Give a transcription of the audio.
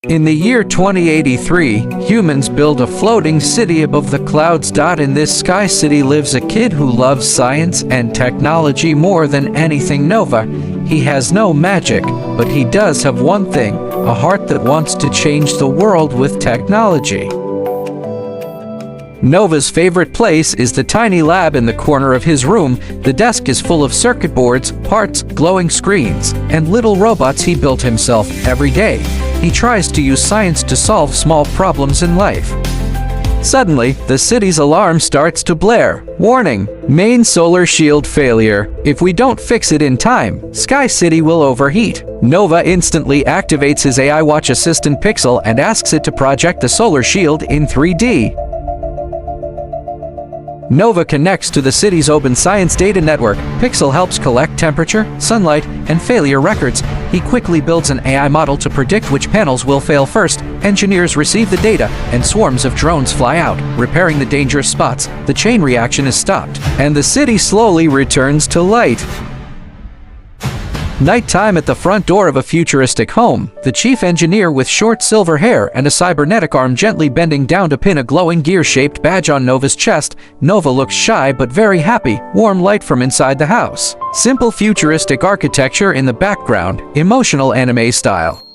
In the year 2083, humans build a floating city above the clouds. In this sky city lives a kid who loves science and technology more than anything. Nova. He has no magic, but he does have one thing, a heart that wants to change the world with technology. Nova's favorite place is the tiny lab in the corner of his room. The desk is full of circuit boards, parts, glowing screens, and little robots he built himself. Every day, he tries to use science to solve small problems in life. Suddenly, the city's alarm starts to blare. Warning! Main solar shield failure. If we don't fix it in time, Sky City will overheat. Nova instantly activates his AI watch assistant Pixel and asks it to project the solar shield in 3D. Nova connects to the city's open science data network. Pixel helps collect temperature, sunlight, and failure records. He quickly builds an AI model to predict which panels will fail first. Engineers receive the data, and swarms of drones fly out, repairing the dangerous spots. The chain reaction is stopped, and the city slowly returns to light. Nighttime at the front door of a futuristic home. The chief engineer with short silver hair and a cybernetic arm gently bending down to pin a glowing gear-shaped badge on Nova's chest. Nova looks shy but very happy. Warm light from inside the house. Simple futuristic architecture in the background. Emotional anime style.